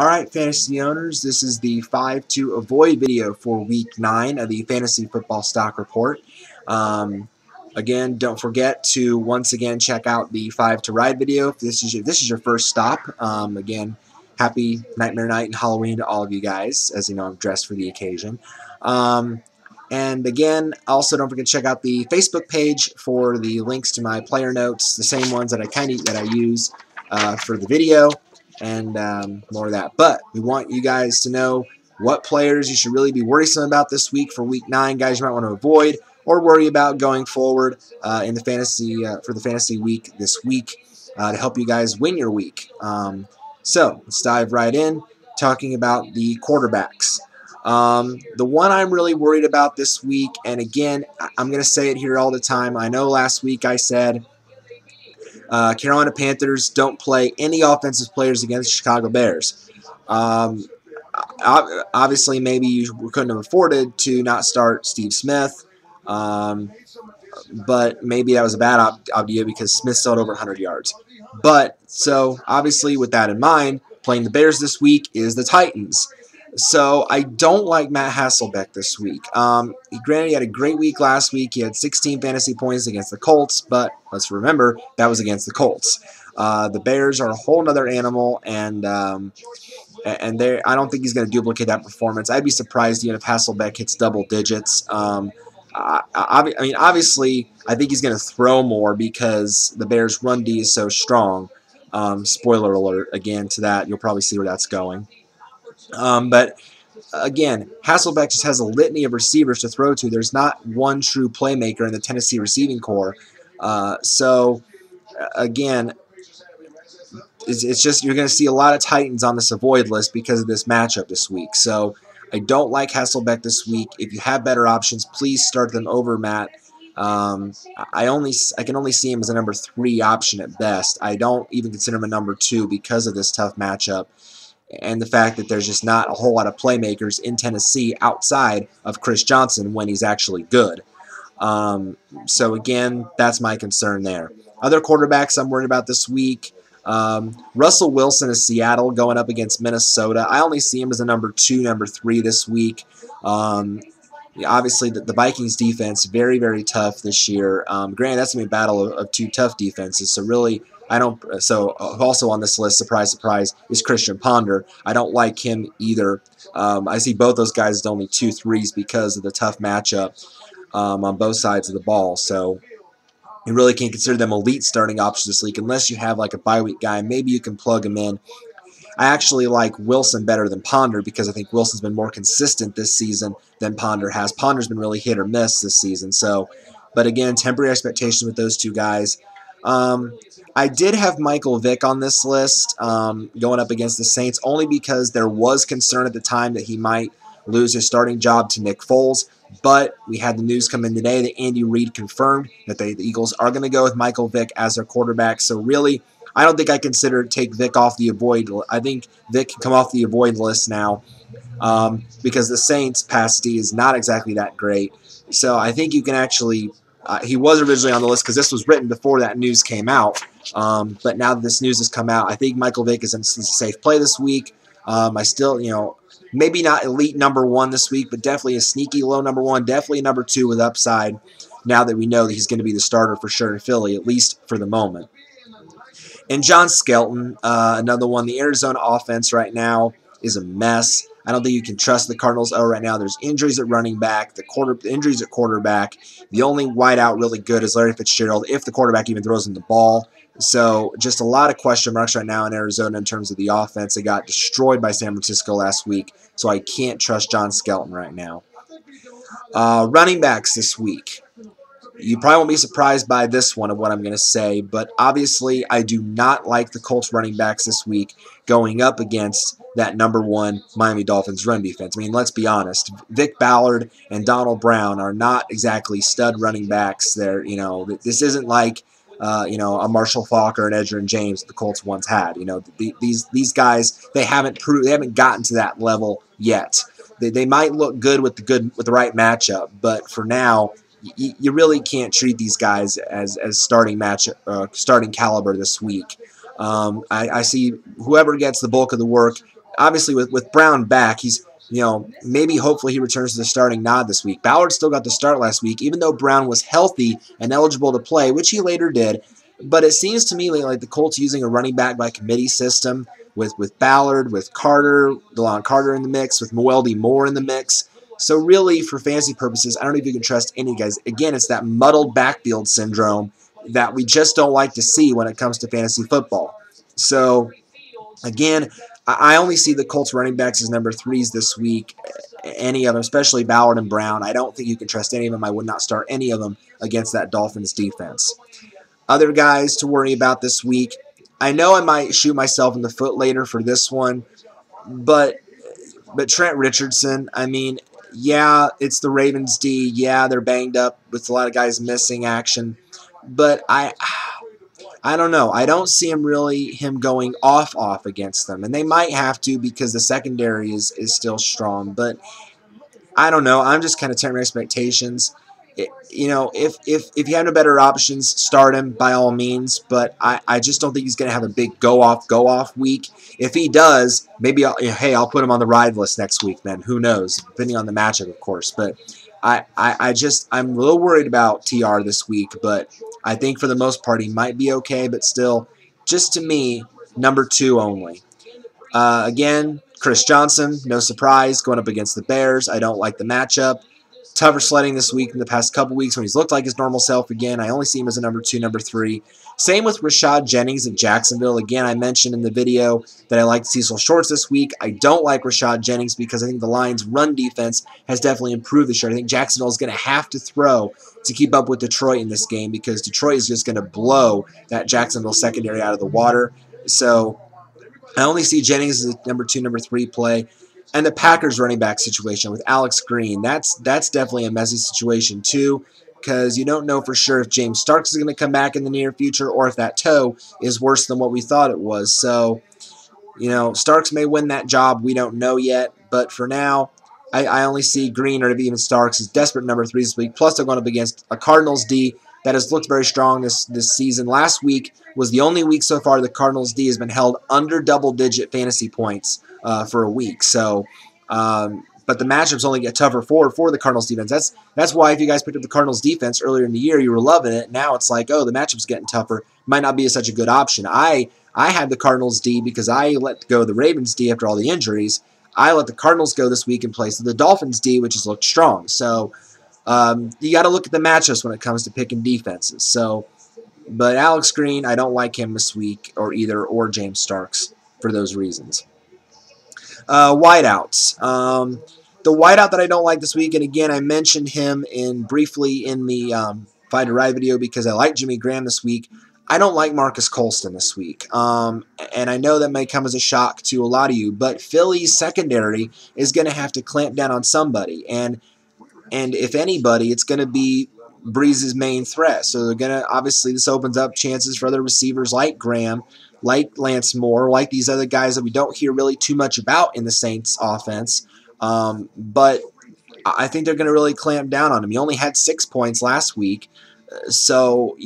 Alright, fantasy owners, this is the 5 to avoid video for week 9 of the Fantasy Football Stock Report. Again, don't forget to once again check out the 5 to ride video if this is your first stop. Again, happy Nightmare Night and Halloween to all of you guys, as you know I'm dressed for the occasion. And again, also don't forget to check out the Facebook page for the links to my player notes, the same ones that I use for the video. And more of that. But we want you guys to know what players you should really be worrisome about this week for Week 9. Guys you might want to avoid or worry about going forward in the fantasy for the fantasy week this week to help you guys win your week. So let's dive right in, talking about the quarterbacks. The one I'm really worried about this week, and again, I'm going to say it here all the time. I know last week I said Carolina Panthers don't play any offensive players against the Chicago Bears. Obviously, maybe you couldn't have afforded to not start Steve Smith, but maybe that was a bad idea because Smith still had over 100 yards. But, so, obviously, with that in mind, playing the Bears this week is the Titans. So I don't like Matt Hasselbeck this week. Granted, he had a great week last week. He had 16 fantasy points against the Colts, but let's remember that was against the Colts. The Bears are a whole other animal, and I don't think he's going to duplicate that performance. I'd be surprised even if Hasselbeck hits double digits. I mean, obviously, I think he's going to throw more because the Bears' run D is so strong. Spoiler alert again to that. You'll probably see where that's going. But again, Hasselbeck just has a litany of receivers to throw to. There's not one true playmaker in the Tennessee receiving corps. So again, it's just you're going to see a lot of Titans on this avoid list because of this matchup this week. So I don't like Hasselbeck this week. If you have better options, please start them over Matt. I can only see him as a number 3 option at best. I don't even consider him a number 2 because of this tough matchup and the fact that there's just not a whole lot of playmakers in Tennessee outside of Chris Johnson when he's actually good. So again, that's my concern there. Other quarterbacks I'm worried about this week, Russell Wilson of Seattle going up against Minnesota. I only see him as a number 2, number 3 this week. Obviously, the Vikings defense, very, very tough this year. Granted, that's going to be a battle of 2 tough defenses, so really, I don't. So also on this list, surprise, surprise, is Christian Ponder. I don't like him either. I see both those guys as only 2 threes because of the tough matchup on both sides of the ball. So you really can't consider them elite starting options this week unless you have like a bye week guy. Maybe you can plug him in. I actually like Wilson better than Ponder because I think Wilson's been more consistent this season than Ponder has. Ponder's been really hit or miss this season. So, but again, temporary expectations with those 2 guys. I did have Michael Vick on this list going up against the Saints only because there was concern at the time that he might lose his starting job to Nick Foles. But we had the news come in today that Andy Reid confirmed that the Eagles are going to go with Michael Vick as their quarterback. So really, I don't think I consider take Vick off the avoid. I think Vick can come off the avoid list now because the Saints' pass D is not exactly that great. So I think you can actually. He was originally on the list because this was written before that news came out. But now that this news has come out, I think Michael Vick is a safe play this week. I still, maybe not elite number 1 this week, but definitely a sneaky low number 1, definitely a number 2 with upside now that we know that he's going to be the starter for sure in Philly, at least for the moment. And John Skelton, another one. The Arizona offense right now is a mess. I don't think you can trust the Cardinals. Right now there's injuries at running back, the injuries at quarterback. The only wideout really good is Larry Fitzgerald, if the quarterback even throws him the ball. So just a lot of question marks right now in Arizona in terms of the offense. They got destroyed by San Francisco last week, so I can't trust John Skelton right now. Running backs this week. You probably won't be surprised by this one of what I'm going to say, but obviously I do not like the Colts running backs this week going up against that number 1 Miami Dolphins run defense. I mean, let's be honest. Vic Ballard and Donald Brown are not exactly stud running backs. This isn't like a Marshall Faulk or an Edgerrin James that the Colts once had. These guys, they haven't gotten to that level yet. They might look good with the right matchup, but for now, you really can't treat these guys as starting caliber this week. I see whoever gets the bulk of the work obviously with Brown back, he's maybe hopefully he returns to the starting nod this week. Ballard still got the start last week, even though Brown was healthy and eligible to play, which he later did. But it seems to me like the Colts using a running back by committee system with Ballard, with Carter, DeLon Carter in the mix, with Mueldy Moore in the mix. So really, for fantasy purposes, I don't know if you can trust any guys. Again, it's that muddled backfield syndrome that we just don't like to see when it comes to fantasy football. So again, I only see the Colts running backs as number threes this week. Any of them, especially Ballard and Brown. I don't think you can trust any of them. I would not start any of them against that Dolphins defense. Other guys to worry about this week. I know I might shoot myself in the foot later for this one, but Trent Richardson, I mean, yeah, it's the Ravens D. Yeah, they're banged up with a lot of guys missing action. But I don't know. I don't see him going off against them. And they might have to because the secondary is still strong. But I don't know. I'm just kind of tempering expectations. If you have no better options, start him by all means. But I just don't think he's going to have a big go off week. If he does, maybe I'll put him on the ride list next week. Then who knows? Depending on the matchup, of course. But I'm a little worried about TR this week. But I think for the most part he might be okay. But still, just to me, number 2 only. Again, Chris Johnson, no surprise, going up against the Bears. I don't like the matchup. Tougher sledding this week in the past couple weeks when he's looked like his normal self again. I only see him as a number 2, number 3. Same with Rashad Jennings of Jacksonville. Again, I mentioned in the video that I like Cecil Shorts this week. I don't like Rashad Jennings because I think the Lions' run defense has definitely improved this year. I think Jacksonville is going to have to throw to keep up with Detroit in this game because Detroit is just going to blow that Jacksonville secondary out of the water. So I only see Jennings as a number 2, number 3 play. And the Packers running back situation with Alex Green, that's definitely a messy situation too, because you don't know for sure if James Starks is going to come back in the near future or if that toe is worse than what we thought it was. So, Starks may win that job. We don't know yet. But for now, I only see Green or even Starks as desperate number 3 this week. Plus, they're going up against a Cardinals D that has looked very strong this season. Last week was the only week so far the Cardinals D has been held under double-digit fantasy points for a week. So, but the matchups only get tougher for the Cardinals defense. That's why if you guys picked up the Cardinals defense earlier in the year, you were loving it. Now it's like, oh, the matchup's getting tougher. Might not be such a good option. I had the Cardinals D because I let go of the Ravens D after all the injuries. I let the Cardinals go this week in place of the Dolphins D, which has looked strong. So you got to look at the matchups when it comes to picking defenses. So, but Alex Green, I don't like him this week or James Starks for those reasons. Wideouts. The wideout that I don't like this week, and again, I mentioned him briefly in the Fight or Ride video because I like Jimmy Graham this week. I don't like Marques Colston this week. And I know that may come as a shock to a lot of you, but Philly's secondary is going to have to clamp down on somebody. And if anybody, it's going to be Breeze's main threat. So they're going to, obviously, this opens up chances for other receivers like Graham, like Lance Moore, like these other guys that we don't hear really too much about in the Saints offense. But I think they're going to really clamp down on him. He only had 6 points last week. So,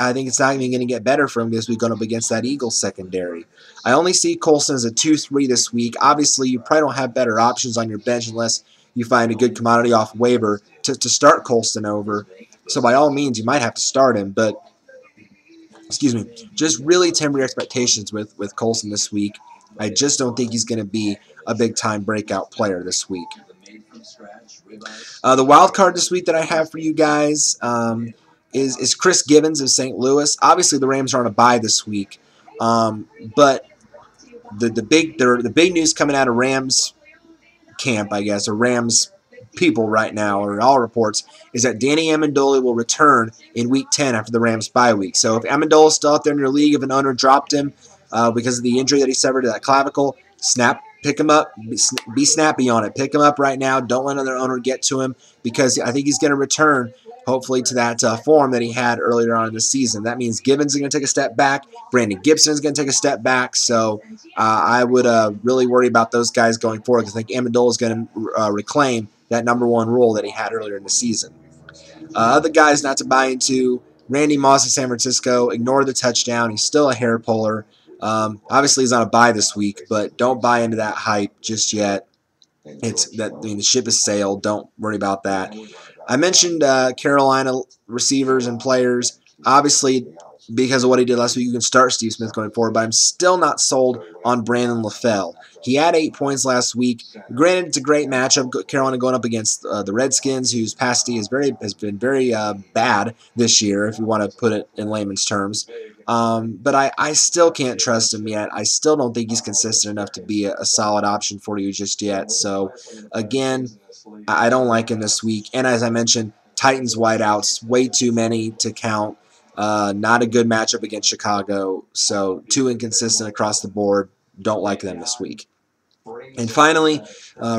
I think it's not even going to get better for him this week going up against that Eagles secondary. I only see Colston as a 2-3 this week. Obviously, you probably don't have better options on your bench unless you find a good commodity off waiver to start Colston over. So, by all means, you might have to start him. But, just really temper your expectations with Colston this week. I just don't think he's going to be a big-time breakout player this week. The wild card this week that I have for you guys is Chris Gibbons of St. Louis. Obviously, the Rams are on a bye this week, but the big news coming out of Rams camp, I guess, or Rams people right now, or all reports, is that Danny Amendola will return in Week 10 after the Rams bye week. So if Amendola is still out there in your league, if an owner dropped him because of the injury that he suffered to that clavicle, pick him up, be snappy on it. Pick him up right now. Don't let another owner get to him because I think he's going to return, hopefully, to that form that he had earlier on in the season. That means Gibbons is going to take a step back. Brandon Gibson is going to take a step back. So I would really worry about those guys going forward because I think Amendola is going to reclaim that number 1 role that he had earlier in the season. Other guys not to buy into, Randy Moss in San Francisco. Ignore the touchdown. He's still a hair puller. Obviously, he's on a bye this week, but don't buy into that hype just yet. The ship has sailed. Don't worry about that. I mentioned Carolina receivers and players. Obviously, because of what he did last week, you can start Steve Smith going forward, but I'm still not sold on Brandon LaFell. He had 8 points last week. Granted, it's a great matchup. Carolina going up against the Redskins, whose pass D has been very bad this year, if you want to put it in layman's terms. But I still can't trust him yet. I still don't think he's consistent enough to be a solid option for you just yet. So, again, I don't like him this week. And as I mentioned, Titans wideouts, way too many to count. Not a good matchup against Chicago. So, too inconsistent across the board. Don't like them this week. And finally,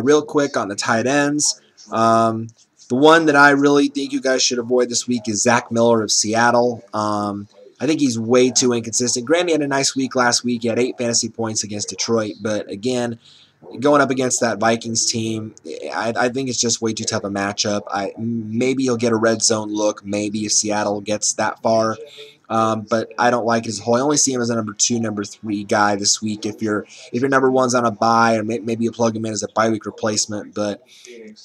real quick on the tight ends. The one that I really think you guys should avoid this week is Zach Miller of Seattle. I think he's way too inconsistent. Granted, he had a nice week last week. He had 8 fantasy points against Detroit. But again, going up against that Vikings team, I think it's just way too tough a matchup. Maybe he'll get a red zone look. Maybe if Seattle gets that far. But I don't like it as a whole. I only see him as a number 2, number 3 guy this week. If your number 1's on a bye, or maybe you plug him in as a bye week replacement. But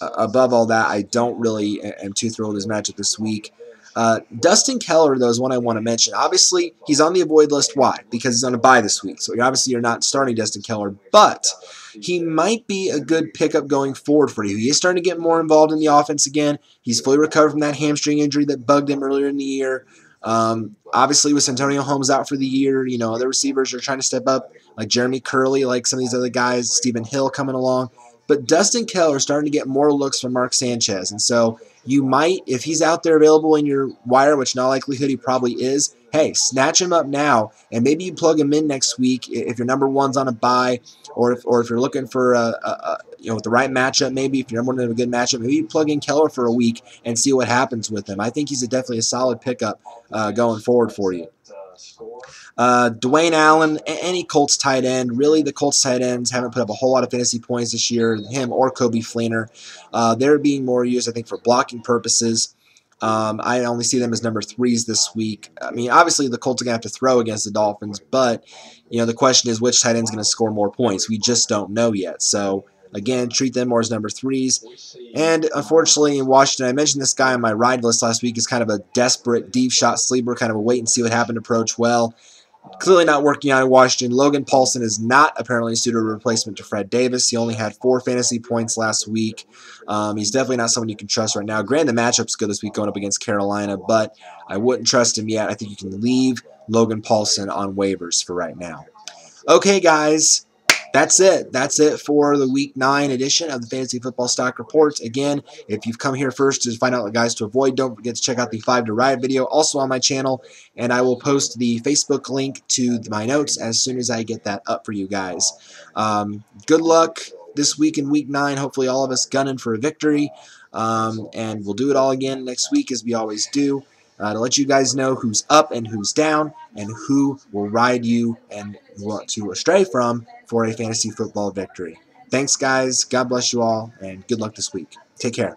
above all that, I don't really am too thrilled with his matchup this week. Dustin Keller, though, is one I want to mention. Obviously, he's on the avoid list. Why? Because he's on a bye this week. So obviously you're not starting Dustin Keller, but he might be a good pickup going forward for you. He is starting to get more involved in the offense again. He's fully recovered from that hamstring injury that bugged him earlier in the year. Obviously, with Santonio Holmes out for the year, other receivers are trying to step up, like Jeremy Curley, like some of these other guys, Stephen Hill coming along. But Dustin Keller is starting to get more looks from Mark Sanchez. And so you might, if he's out there available in your wire, which in all likelihood he probably is, hey, snatch him up now, and maybe you plug him in next week if your number 1's on a bye, or if you're looking for with the right matchup, maybe if your number 1 in a good matchup, maybe you plug in Keller for a week and see what happens with him. I think he's definitely a solid pickup going forward for you. Dwayne Allen, any Colts tight end. Really, the Colts tight ends haven't put up a whole lot of fantasy points this year, him or Kobe Fleener. They're being more used, I think, for blocking purposes. I only see them as number 3s this week. I mean, obviously, the Colts are going to have to throw against the Dolphins, but, the question is which tight end's going to score more points. We just don't know yet. So, again, treat them more as number 3s. And unfortunately, in Washington, I mentioned this guy on my ride list last week is kind of a desperate deep shot sleeper, kind of a wait and see what happened approach. Well, clearly not working out in Washington. Logan Paulson is not apparently a suitable replacement to Fred Davis. He only had 4 fantasy points last week. He's definitely not someone you can trust right now. Granted, the matchup's good this week going up against Carolina, but I wouldn't trust him yet. I think you can leave Logan Paulson on waivers for right now. Okay, guys. That's it. That's it for the Week 9 edition of the Fantasy Football Stock Report. Again, if you've come here first to find out what guys to avoid, don't forget to check out the 5 to Ride video also on my channel, and I will post the Facebook link to my notes as soon as I get that up for you guys. Good luck this week in Week 9. Hopefully all of us gunning for a victory, and we'll do it all again next week as we always do. To let you guys know who's up and who's down and who will ride you and want to astray from for a fantasy football victory. Thanks, guys. God bless you all, and good luck this week. Take care.